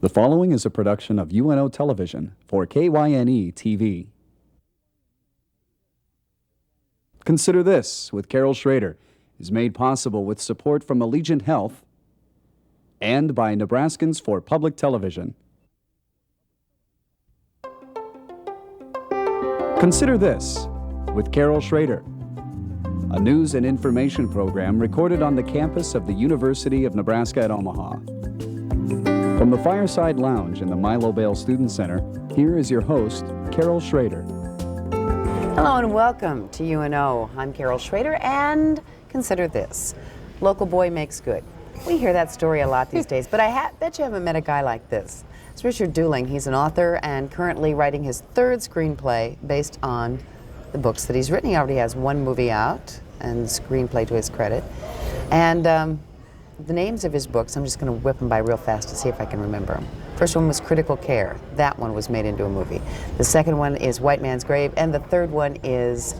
The following is a production of UNO Television for KYNE TV. Consider This with Carol Schrader is made possible with support from Allegiant Health and by Nebraskans for Public Television. Consider This with Carol Schrader, a news and information program recorded on the campus of the University of Nebraska at Omaha. From the Fireside Lounge in the Milo Bale Student Center, here is your host, Carol Schrader. Hello and welcome to UNO. I'm Carol Schrader, and consider this. Local boy makes good. We hear that story a lot these days, but I bet you haven't met a guy like this. It's Richard Dooling. He's an author and currently writing his third screenplay based on the books that he's written. He already has one movie out and screenplay to his credit. And the names of his books, I'm just going to whip them by real fast to see if I can remember them. First one was Critical Care. That one was made into a movie. The second one is White Man's Grave, and the third one is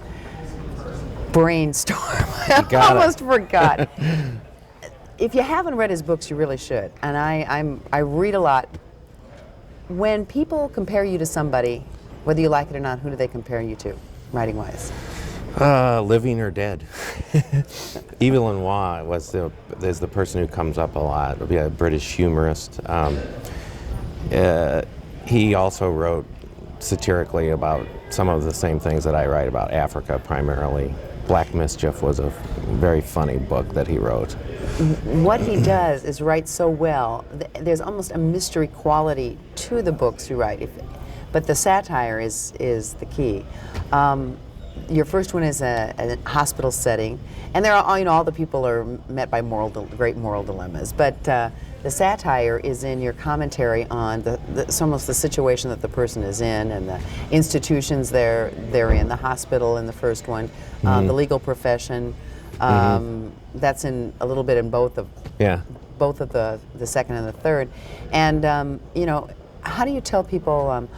Brainstorm. I almost forgot. If you haven't read his books, you really should. And I read a lot. When people compare you to somebody, whether you like it or not, who do they compare you to, writing-wise? Living or dead. Evelyn Waugh is the person who comes up a lot. It'll be a British humorist. He also wrote satirically about some of the same things that I write about Africa primarily. Black Mischief was a very funny book that he wrote. What he does is write so well. There's almost a mystery quality to the books you write, but the satire is the key. Your first one is a hospital setting, and there are, all the people are met by great moral dilemmas. But the satire is in your commentary on it's almost the situation that the person is in, and the institutions they're in. The hospital in the first one, the legal profession. That's in a little bit in both of the second and the third. And how do you tell people?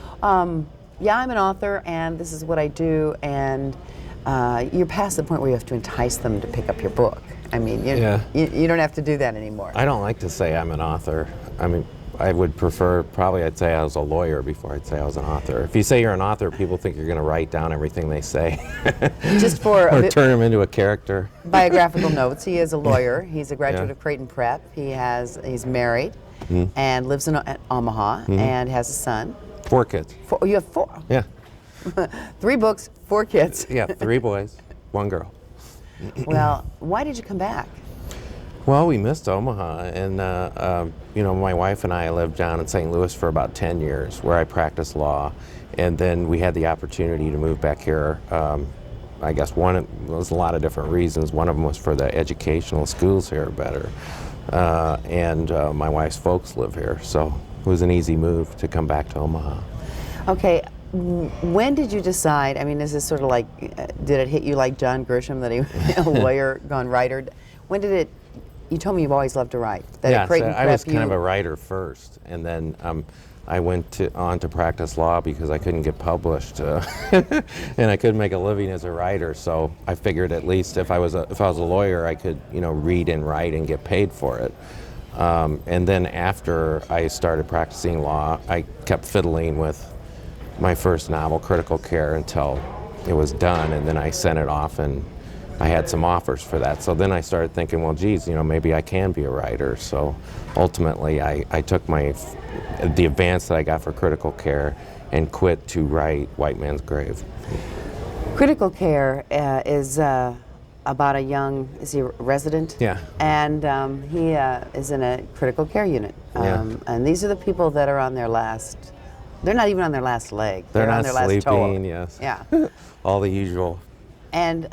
Yeah, I'm an author, and this is what I do, and you're past the point where you have to entice them to pick up your book. I mean, you don't have to do that anymore. I don't like to say I'm an author. I mean, I would prefer, I'd say I was a lawyer before I'd say I was an author. If you say you're an author, people think you're going to write down everything they say. Just for or turn them into a character. Biographical notes. He is a lawyer. He's a graduate of Creighton Prep. He's married and lives in Omaha and has a son. 4 kids. You have 4? Yeah. 3 books, 4 kids. Yeah, 3 boys, 1 girl. Well, why did you come back? Well, we missed Omaha, and my wife and I lived down in St. Louis for about 10 years, where I practiced law, and then we had the opportunity to move back here. I guess there was a lot of different reasons. One of them was for the educational schools here are better, and my wife's folks live here, so it was an easy move to come back to Omaha. Okay, when did you decide? I mean, is this sort of like, did it hit you like John Grisham, that he was a lawyer gone writer? When did it? You told me you've always loved to write. I was kind of a writer first, and then I went on to practice law because I couldn't get published, and I couldn't make a living as a writer. So I figured at least if I was a lawyer, I could read and write and get paid for it. And then after I started practicing law, I kept fiddling with my first novel, Critical Care, until it was done, and then I sent it off, and I had some offers for that. So then I started thinking, well, geez, maybe I can be a writer. So ultimately, I took the advance that I got for Critical Care and quit to write White Man's Grave. Critical Care is about is he a resident? Yeah. And he is in a critical care unit. And these are the people that are on their they're not even on their last leg. They're not on their last sleeping, toe. yes. Yeah. All the usual. And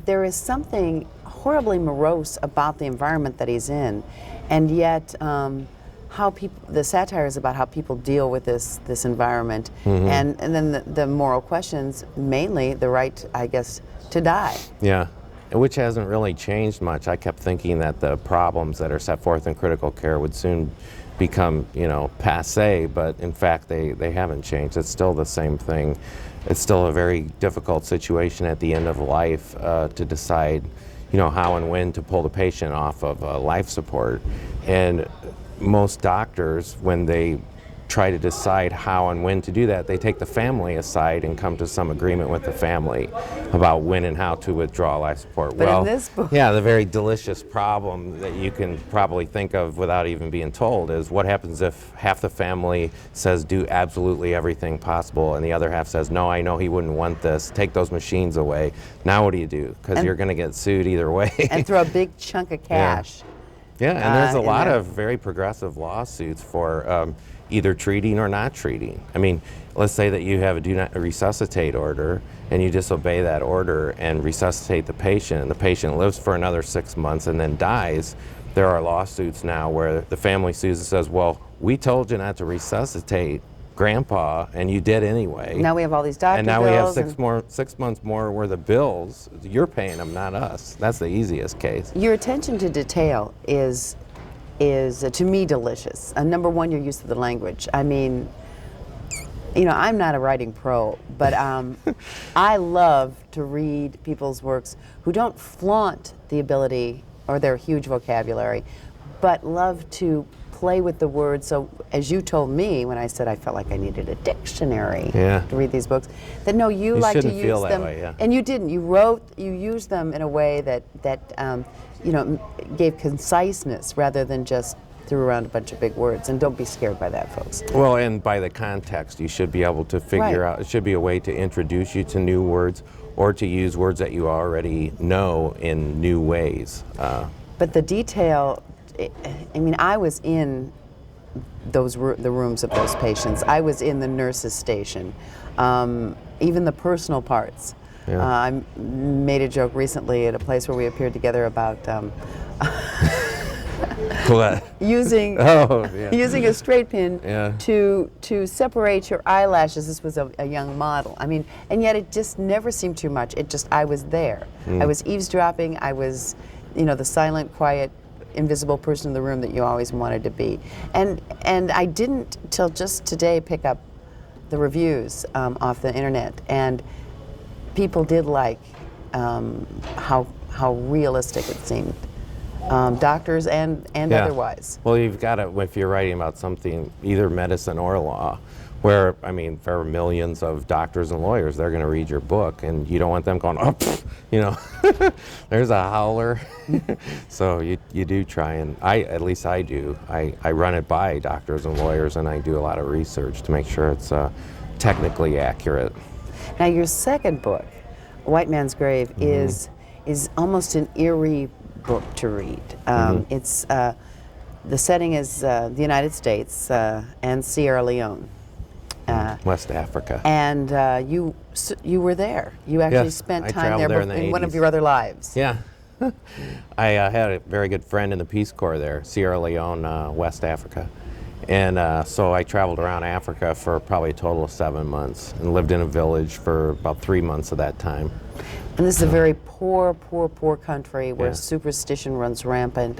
there is something horribly morose about the environment that he's in, and yet the satire is about how people deal with this environment, and then the moral questions, mainly the right, I guess, to die. Yeah. Which hasn't really changed much. I kept thinking that the problems that are set forth in Critical Care would soon become, passé, but in fact they haven't changed. It's still the same thing. It's still a very difficult situation at the end of life to decide, how and when to pull the patient off of life support. And most doctors, when they try to decide how and when to do that, they take the family aside and come to some agreement with the family about when and how to withdraw life support. But in this book, yeah, the very delicious problem that you can probably think of without even being told is what happens if half the family says do absolutely everything possible and the other half says, no, I know he wouldn't want this, take those machines away. Now what do you do? Because you're going to get sued either way. and throw a big chunk of cash. Yeah, and there's a in lot there. of very progressive lawsuits for either treating or not treating. I mean, let's say that you have a do not resuscitate order and you disobey that order and resuscitate the patient, and the patient lives for another 6 months and then dies. There are lawsuits now where the family sues and says, well, we told you not to resuscitate Grandpa, and you did anyway. Now we have all these doctor and now we have bills 6 months more worth of bills. You're paying them, not us. That's the easiest case. Your attention to detail is to me delicious. Number one, your use of the language. I mean, you know, I'm not a writing pro, but I love to read people's works who don't flaunt the ability or their huge vocabulary, but love to play with the words. So as you told me when I said I felt like I needed a dictionary to read these books, that no, you like to use feel that them, way, yeah. and you didn't. You used them in a way that you know, gave conciseness rather than just threw around a bunch of big words. And don't be scared by that, folks. Well, and by the context, you should be able to figure Right. out, it should be a way to introduce you to new words or to use words that you already know in new ways. But the detail, I mean, I was in the rooms of those patients. I was in the nurse's station, even the personal parts. Yeah. I made a joke recently at a place where we appeared together about What? using Oh, yeah. using a straight pin Yeah. to separate your eyelashes. This was a young model. I mean, and yet it just never seemed too much. It just, I was there. I was eavesdropping. I was, you know, the silent, quiet, invisible person in the room that you always wanted to be. And I didn't till just today pick up the reviews off the internet, and people did like how realistic it seemed. Doctors and Yeah. otherwise. Well, you've got to, if you're writing about something, either medicine or law, where, I mean, there are millions of doctors and lawyers, they're going to read your book, and you don't want them going, oh, pfft, you know, there's a howler. So you do try, and at least I do. I run it by doctors and lawyers, and I do a lot of research to make sure it's technically accurate. Now, your second book, White Man's Grave, is almost an eerie book to read. It's the setting is the United States and Sierra Leone. West Africa. And you were there. You actually Yes, spent I time there, traveled there in the in one of 80s. your other lives. Yeah. I had a very good friend in the Peace Corps there, Sierra Leone, West Africa. And so I traveled around Africa for probably a total of 7 months and lived in a village for about 3 months of that time. And this is a very poor country where Yeah. superstition runs rampant,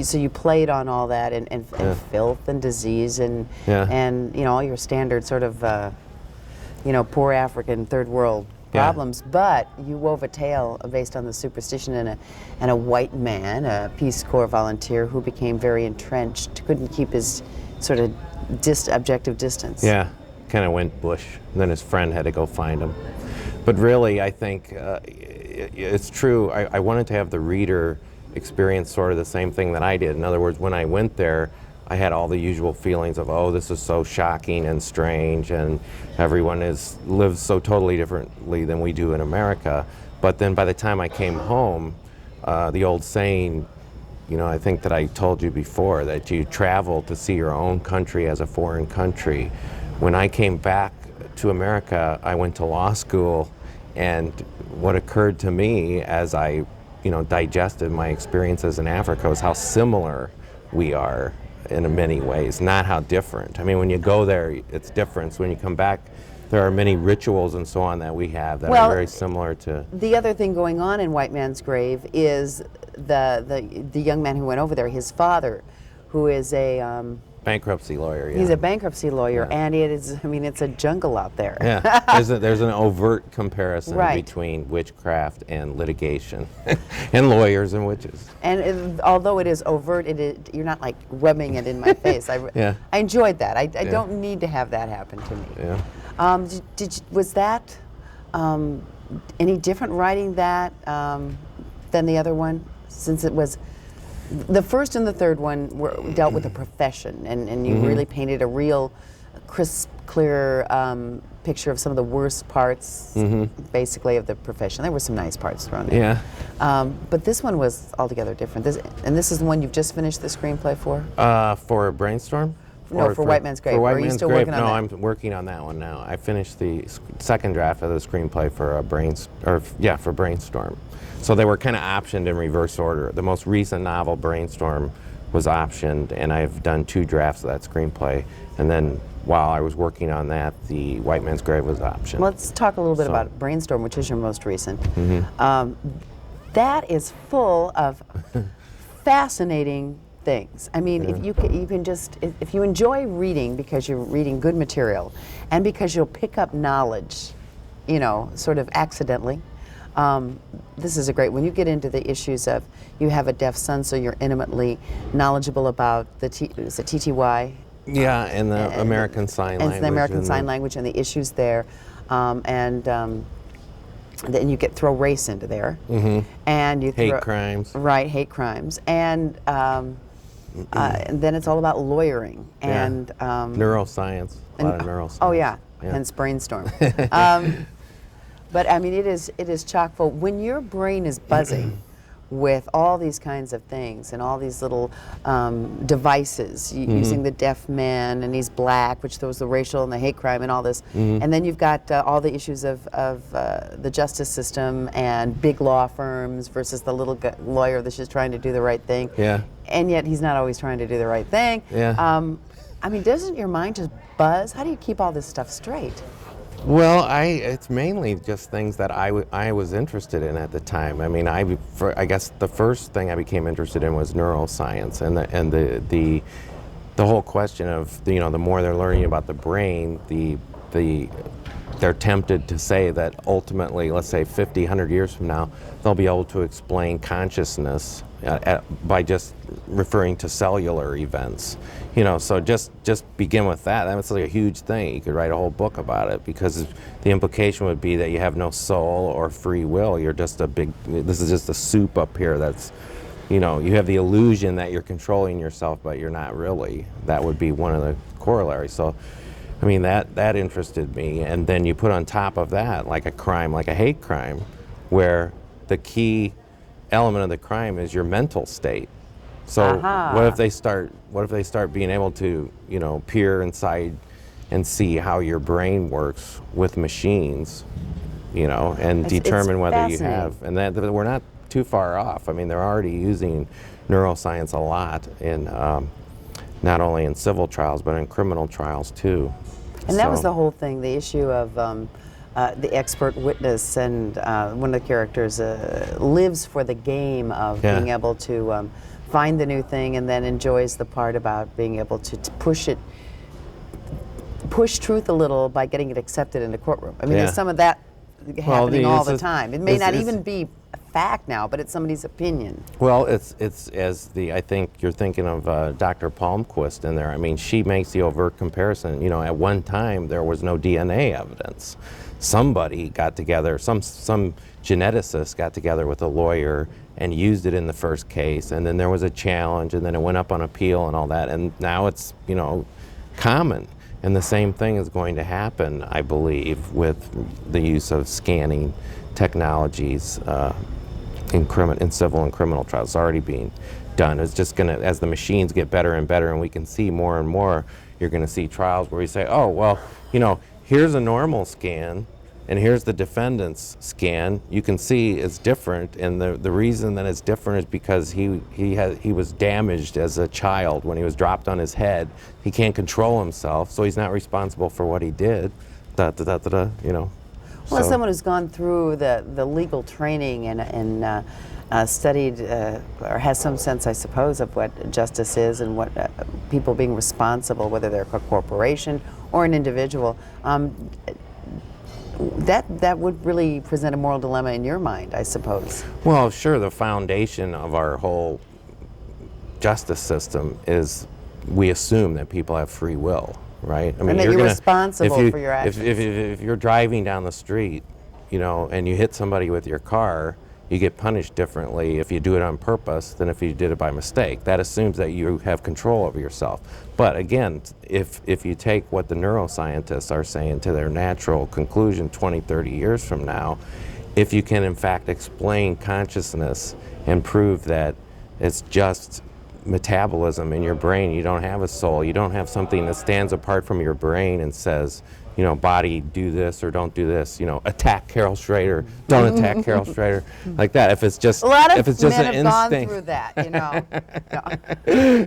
so you played on all that and filth and disease and you know, all your standard sort of you know, poor African third world problems, but you wove a tale based on the superstition and a white man, a Peace Corps volunteer who became very entrenched, couldn't keep his sort of objective distance. Yeah, kind of went bush. And then his friend had to go find him. But really, I think it's true. I wanted to have the reader experience sort of the same thing that I did. In other words, when I went there, I had all the usual feelings of, oh, this is so shocking and strange, and everyone lives so totally differently than we do in America. But then by the time I came home, the old saying, you know, I think that I told you before, that you travel to see your own country as a foreign country. When I came back to America, I went to law school, and what occurred to me as I, you know, digested my experiences in Africa was how similar we are in many ways, not how different. I mean, when you go there, it's different. So when you come back, there are many rituals and so on that we have that are very similar to. The other thing going on in White Man's Grave is the young man who went over there, his father, who is a bankruptcy lawyer. Yeah. He's a bankruptcy lawyer, Yeah. and it is, I mean, it's a jungle out there. Yeah, there's an overt comparison Right. between witchcraft and litigation, and lawyers and witches. And although it is overt, you're not like rubbing it in my face. Yeah. I enjoyed that. I don't need to have that happen to me. Yeah. Was that any different writing that than the other one? Since it was, the first and the third one dealt with a profession, and you really painted a real crisp, clear picture of some of the worst parts, basically, of the profession. There were some nice parts thrown in. Yeah. But this one was altogether different. This is the one you've just finished the screenplay for? For Brainstorm? No, Or for White Man's Grave. For Or White are you Man's still Grave. working on no, that? I'm working on that one now. I finished the second draft of the screenplay for for Brainstorm. So they were kind of optioned in reverse order. The most recent novel, Brainstorm, was optioned, and I've done 2 drafts of that screenplay. And then while I was working on that, the White Man's Grave was optioned. Let's talk a little bit So- about Brainstorm, which is your most recent. That is full of fascinating things. I mean, if you can just, if you enjoy reading because you're reading good material, and because you'll pick up knowledge, you know, sort of accidentally. This is a great, when you get into the issues of, you have a deaf son, so you're intimately knowledgeable about the is it TTY? Yeah, and the American Sign Language. And the American Sign Language and the issues there. Then you throw race into there. And you Hate throw, crimes. Right, hate crimes. And then it's all about lawyering. And Neuroscience. A lot of neuroscience. oh yeah, hence Brainstorm. But I mean, it is chock full. When your brain is buzzing with all these kinds of things and all these little devices, using the deaf man, and he's black, which throws the racial and the hate crime and all this, and then you've got all the issues of the justice system and big law firms versus the little lawyer that's just trying to do the right thing. Yeah. And yet he's not always trying to do the right thing. Yeah. I mean, doesn't your mind just buzz? How do you keep all this stuff straight? Well, it's mainly just things that I was interested in at the time. I mean, I guess the first thing I became interested in was neuroscience, and the whole question of, you know, the more they're learning about the brain, they're tempted to say that ultimately, let's say 50, 100 years from now, they'll be able to explain consciousness by just referring to cellular events. You know, so just begin with that. That's like a huge thing. You could write a whole book about it, because the implication would be that you have no soul or free will. You're just this is just a soup up here that's, you know, you have the illusion that you're controlling yourself, but you're not really. That would be one of the corollaries. So, I mean, that interested me. And then you put on top of that, like a crime, like a hate crime, where the key element of the crime is your mental state. So what if they start being able to, you know, peer inside and see how your brain works with machines, you know, and determine whether you have, and that we're not too far off. I mean, they're already using neuroscience a lot in not only in civil trials but in criminal trials too. And that was the whole thing, the issue of the expert witness, and one of the characters lives for the game of being able to find the new thing, and then enjoys the part about being able to push truth a little by getting it accepted in the courtroom. I mean, there's some of that happening all the time. It may not even be a fact now, but it's somebody's opinion. Well, it's I think you're thinking of Dr. Palmquist in there. I mean, she makes the overt comparison. You know, at one time there was no DNA evidence. Somebody got together, some geneticist got together with a lawyer and used it in the first case, and then there was a challenge, and then it went up on appeal and all that, and now it's, you know, common. And the same thing is going to happen, I believe, with the use of scanning technologies in civil and criminal trials. It's already being done. It's just going to, as the machines get better and better and we can see more and more, you're going to see trials where we say, oh, well, you know, here's a normal scan, and here's the defendant's scan. You can see it's different, and the reason that it's different is because he was damaged as a child when he was dropped on his head. He can't control himself, so he's not responsible for what he did. You know. Well, as So- someone who's gone through the legal training and studied or has some sense, I suppose, of what justice is and what people being responsible, whether they're a corporation or an individual, that would really present a moral dilemma in your mind, I suppose. Well, sure, the foundation of our whole justice system is we assume that people have free will, right? I mean, And that you're gonna- responsible if you- for your actions. If you're driving down the street, you know, and you hit somebody with your car, you get punished differently if you do it on purpose than if you did it by mistake. That assumes that you have control over yourself. But again, if you take what the neuroscientists are saying to their natural conclusion 20, 30 years from now, if you can in fact explain consciousness and prove that it's just metabolism in your brain, you don't have a soul, you don't have something that stands apart from your brain and says, you know, body, do this or don't do this, you know, attack Carol Schrader, don't attack Carol Schrader, like that. If it's just, A lot of if it's just men an have gone instinct, through that, you know. No.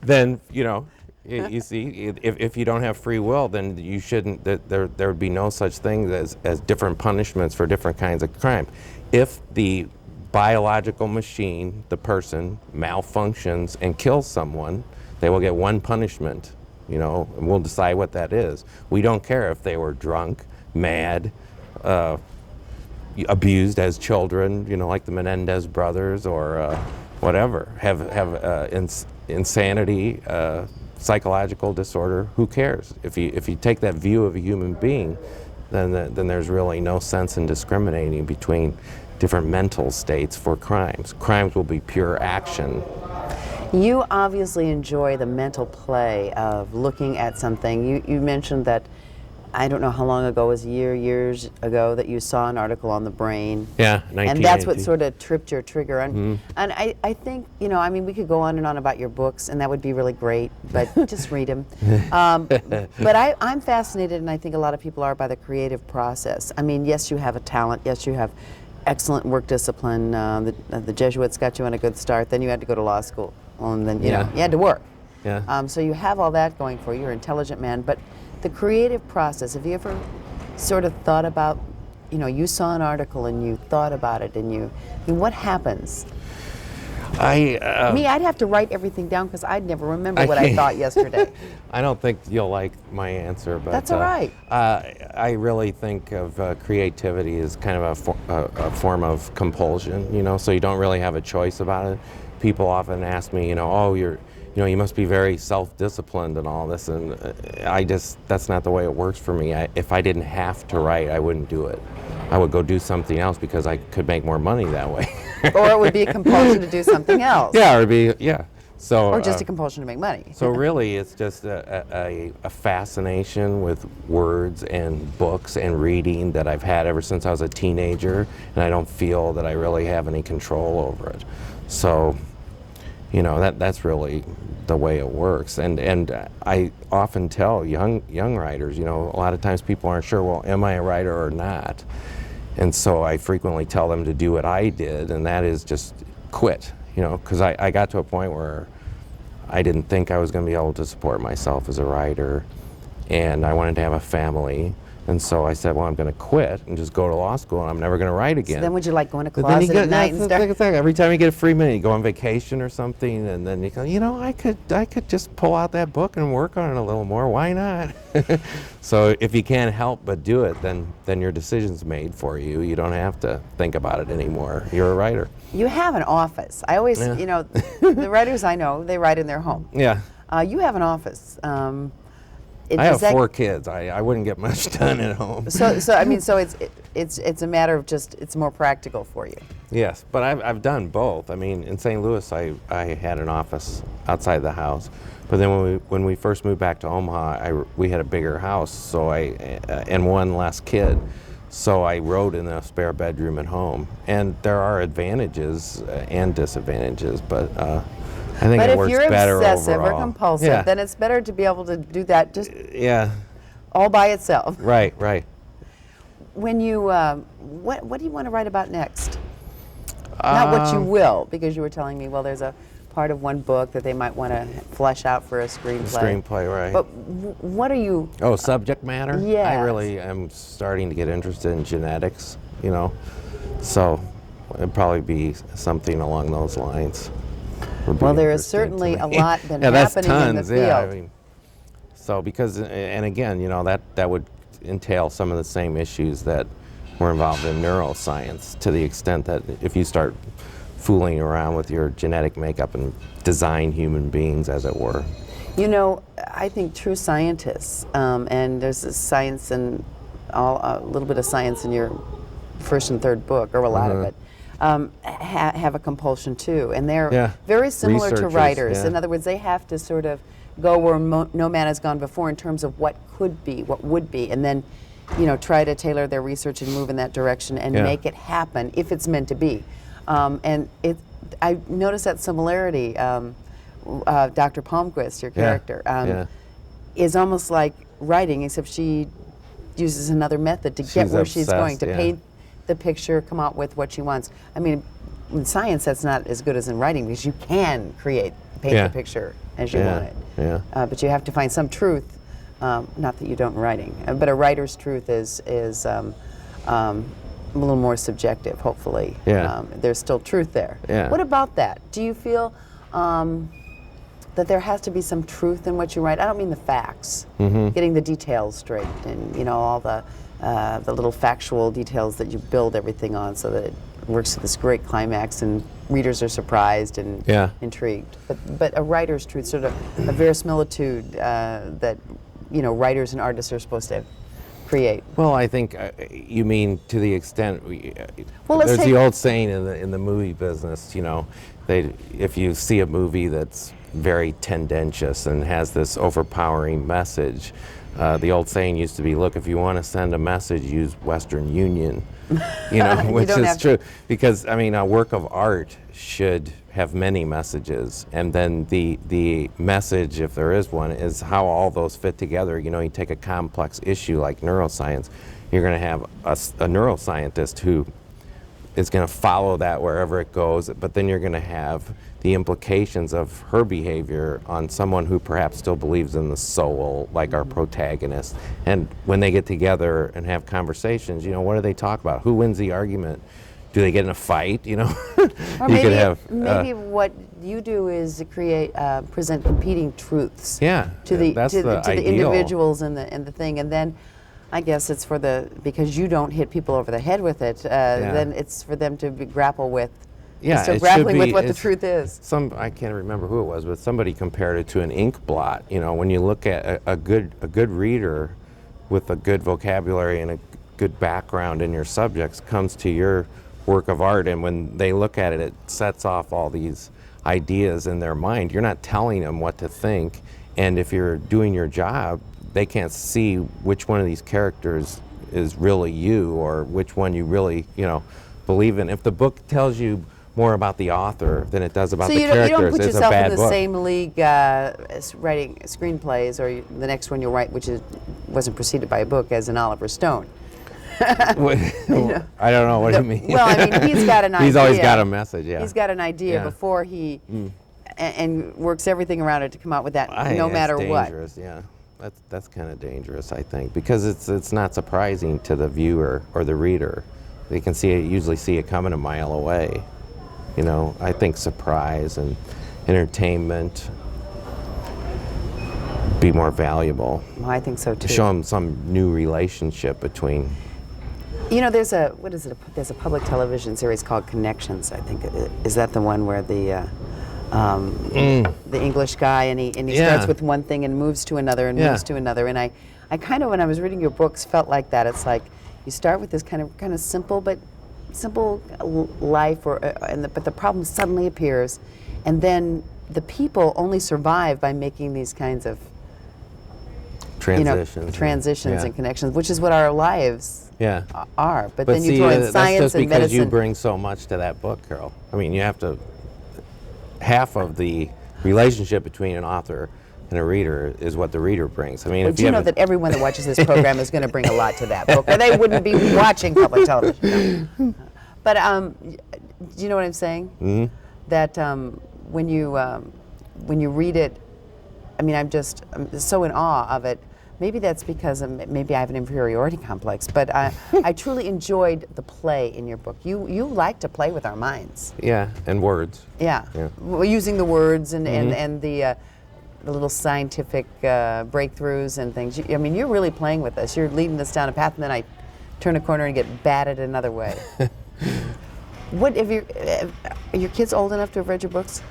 then, you know, you see, if you don't have free will, then you shouldn't, there would be no such thing as different punishments for different kinds of crime. If the biological machine, the person, malfunctions and kills someone, they will get one punishment, you know, and we'll decide what that is. We don't care if they were drunk, mad, abused as children, you know, like the Menendez brothers, or whatever, have insanity, psychological disorder. Who cares? If you take that view of a human being, then there's really no sense in discriminating between different mental states for crimes. Crimes will be pure action. You obviously enjoy the mental play of looking at something. You mentioned that, I don't know how long ago, it was years ago, that you saw an article on the brain. Yeah, And that's what 1992. sort of tripped your trigger. And I think, you know, I mean, we could go on and on about your books, and that would be really great, but just read them. But I'm fascinated, and I think a lot of people are, by the creative process. I mean, yes, you have a talent. Yes, you have excellent work discipline. The Jesuits got you on a good start. Then you had to go to law school. And then, you know, you had to work. Yeah. So you have all that going for you. You're an intelligent man. But the creative process, have you ever sort of thought about, you know, you saw an article and you thought about it, and what happens? Me, I'd have to write everything down because I'd never remember what I can't- thought yesterday. I don't think you'll like my answer, but That's all right. I really think of creativity as kind of a form of compulsion, you know. So you don't really have a choice about it. People often ask me, you know, oh, you must be very self-disciplined and all this, and that's not the way it works for me. If I didn't have to write, I wouldn't do it. I would go do something else because I could make more money that way. Or it would be a compulsion to do something else. Yeah, or be So. Or just a compulsion to make money. So really, it's just a fascination with words and books and reading that I've had ever since I was a teenager, and I don't feel that I really have any control over it. So, you know, that's really the way it works. And I often tell young writers, you know, a lot of times people aren't sure, well, am I a writer or not? And so I frequently tell them to do what I did, and that is just quit, you know, because I got to a point where I didn't think I was going to be able to support myself as a writer, and I wanted to have a family. And so I said, well, I'm going to quit and just go to law school, and I'm never going to write again. So then would you like go in a But then you closet get, at night and that's start? the thing. Every time you get a free minute, you go on vacation or something, and then you go, you know, I could just pull out that book and work on it a little more. Why not? So if you can't help but do it, then your decision's made for you. You don't have to think about it anymore. You're a writer. You have an office. I always, Yeah. you know, the writers I know, they write in their home. Yeah. You have an office. I have 4 kids. I wouldn't get much done at home. So I mean, so it's a matter of just, it's more practical for you. Yes, but I've done both. I mean, in St. Louis, I had an office outside the house, but then when we first moved back to Omaha, we had a bigger house, so and one less kid, so I wrote in a spare bedroom at home. And there are advantages and disadvantages, but I think But it if works you're better obsessive overall. or compulsive, Yeah. then it's better to be able to do that just Yeah, all by itself. right. When you, what do you want to write about next? Not what you will, because you were telling me, well, there's a part of one book that they might want to flesh out for a screenplay. Screenplay, right. But what are you? Oh, subject matter? Yes. I really am starting to get interested in genetics, you know. So it'd probably be something along those lines. Well, there is certainly a lot been happening in the field. Yeah, I mean, so because, and again, you know, that would entail some of the same issues that were involved in neuroscience, to the extent that if you start fooling around with your genetic makeup and design human beings, as it were. You know, I think true scientists, and there's a science and a little bit of science in your first and third book, or a lot of it, have a compulsion too, and they're very similar to writers. Yeah. In other words, they have to sort of go where no man has gone before in terms of what could be, what would be, and then, you know, try to tailor their research and move in that direction and make it happen if it's meant to be. And I noticed that similarity. Dr. Palmquist, your character, is almost like writing, except she uses another method to get where she's going, to paint the picture, come out with what she wants. I mean, in science, that's not as good as in writing, because you can paint the picture as you want it. But you have to find some truth, not that you don't in writing, but a writer's truth is a little more subjective, hopefully. There's still truth there. What about that? Do you feel that there has to be some truth in what you write? I don't mean the facts, getting the details straight, and, you know, all the little factual details that you build everything on, so that it works to this great climax and readers are surprised and intrigued. But a writer's truth, sort of a verisimilitude that, you know, writers and artists are supposed to create. Well, I think you mean to the extent well, there's the old saying in the movie business, you know, if you see a movie that's very tendentious and has this overpowering message, the old saying used to be, look, if you want to send a message, use Western Union, you know, which is true. Because, I mean, a work of art should have many messages, and then the message, if there is one, is how all those fit together. You know, you take a complex issue like neuroscience, you're going to have a neuroscientist who is going to follow that wherever it goes, but then you're going to have the implications of her behavior on someone who perhaps still believes in the soul, like our protagonist. And when they get together and have conversations, you know, what do they talk about? Who wins the argument? Do they get in a fight? You know, or maybe what you do is create, present competing truths. Yeah, to the ideal. individuals and the thing, and then I guess it's because you don't hit people over the head with it. Then it's for them to grapple with. Yeah, so grappling with what the truth is. I can't remember who it was, but somebody compared it to an ink blot. You know, when you look at a good reader with a good vocabulary and a good background in your subjects comes to your work of art, and when they look at it, it sets off all these ideas in their mind. You're not telling them what to think, and if you're doing your job, they can't see which one of these characters is really you, or which one you really, you know, believe in. If the book tells you more about the author than it does about the characters, you don't put it's yourself a bad in the book. same league writing screenplays, or the next one you'll write, which wasn't preceded by a book, as in Oliver Stone. I don't know what you mean. Well, I mean, he's got an idea. He's always got a message, He's got an idea before he and works everything around it to come out with that, no matter what. Dangerous, yeah. That's kind of dangerous, I think, because it's not surprising to the viewer or the reader. They can usually see it coming a mile away. You know, I think surprise and entertainment be more valuable. Well, I think so too. Show them some new relationship between. You know, there's a There's a public television series called Connections. I think is that the one where the English guy and he starts with one thing and moves to another and moves to another. And I kind of, when I was reading your books, felt like that. It's like you start with this kind of simple life, but the problem suddenly appears, and then the people only survive by making these kinds of transitions and connections, which is what our lives are. But then you throw in science that's just and because medicine. you bring so much to that book, Carol. I mean, you have to. Half of the relationship between an author and a reader is what the reader brings. I mean, But you know that everyone that watches this program is going to bring a lot to that book, or they wouldn't be watching public television. But do you know what I'm saying? Mm-hmm. That when you read it, I mean, I'm so in awe of it. Maybe that's because maybe I have an inferiority complex, but I truly enjoyed the play in your book. You like to play with our minds. Yeah, and words. Yeah, well, using the words and the little scientific breakthroughs and things. I mean, you're really playing with us. You're leading us down a path, and then I turn a corner and get batted another way. What are your kids old enough to have read your books?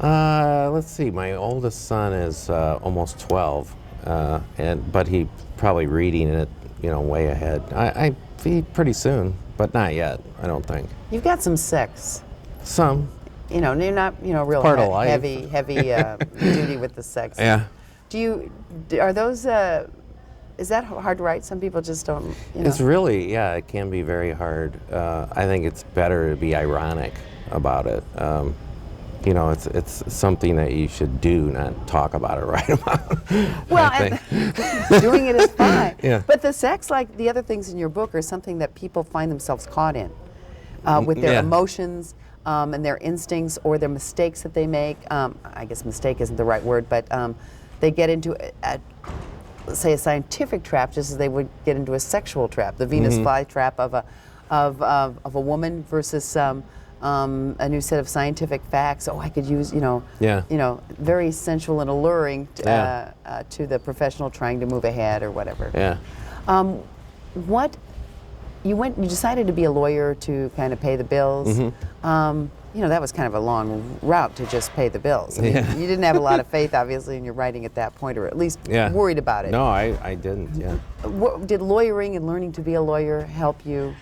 Let's see. My oldest son is almost 12, but he probably reading it, way ahead. I pretty soon, but not yet. I don't think. You've got some sex. Some. You're not, real Part of life. heavy duty with the sex. Yeah. Are those? Is that hard to write? Some people just don't. It's really, it can be very hard. I think it's better to be ironic about it. It's something that you should do, not talk about it, write about. Well, and doing it is fine. Yeah. But the sex, like the other things in your book, are something that people find themselves caught in, with their emotions and their instincts or their mistakes that they make. I guess mistake isn't the right word, but they get into say a scientific trap just as they would get into a sexual trap. The Venus flytrap of a woman versus a new set of scientific facts. Oh, I could use, very sensual and alluring to the professional trying to move ahead or whatever. Yeah. You decided to be a lawyer to kind of pay the bills. That was kind of a long route to just pay the bills. I mean, you didn't have a lot of faith, obviously, in your writing at that point, or at least worried about it. No, I didn't, Did lawyering and learning to be a lawyer help you?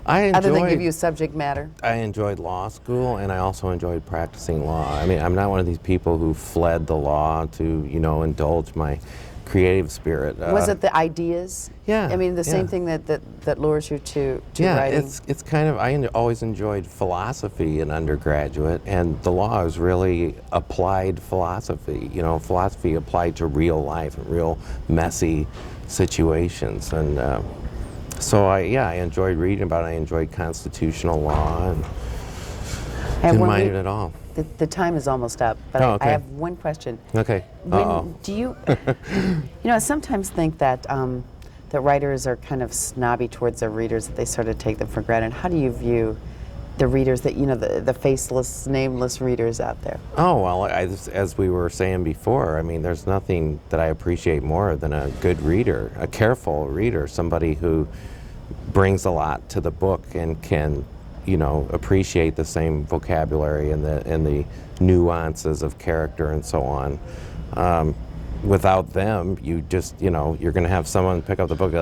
Other than give you subject matter? I enjoyed law school, and I also enjoyed practicing law. I mean, I'm not one of these people who fled the law to, indulge my creative spirit. Was it the ideas? Yeah. I mean, the same thing that lures you to writing? It's kind of, I always enjoyed philosophy in undergraduate, and the law is really applied philosophy, philosophy applied to real life and real messy situations. And so I enjoyed reading about it. I enjoyed constitutional law and didn't mind it at all. The time is almost up, but okay. I have one question. Okay. Do you, I sometimes think that that writers are kind of snobby towards their readers, that they sort of take them for granted. How do you view the readers that, the faceless, nameless readers out there? Oh, well, as we were saying before, I mean, there's nothing that I appreciate more than a good reader, a careful reader, somebody who brings a lot to the book and can, appreciate the same vocabulary and the nuances of character and so on. Without them, you just, you're going to have someone pick up the book,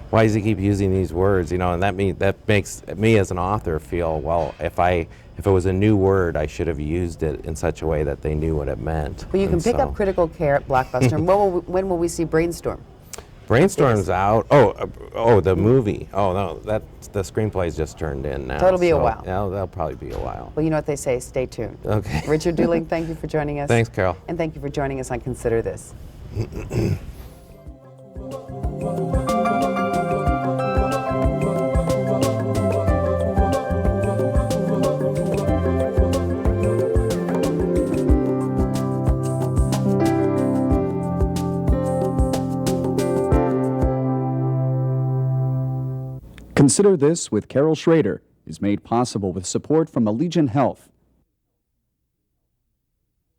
why does he keep using these words? And that makes me as an author feel, well, if it was a new word, I should have used it in such a way that they knew what it meant. Well, you can pick up Critical Care at Blockbuster. And when will we see Brainstorm? Brainstorm's out. Oh, the movie. Oh no, the screenplay's just turned in now. So it'll be a while. Yeah, that'll probably be a while. Well, you know what they say. Stay tuned. Okay. Richard Dooling, thank you for joining us. Thanks, Carol. And thank you for joining us on Consider This. Consider This with Carol Schrader is made possible with support from Allegiant Health,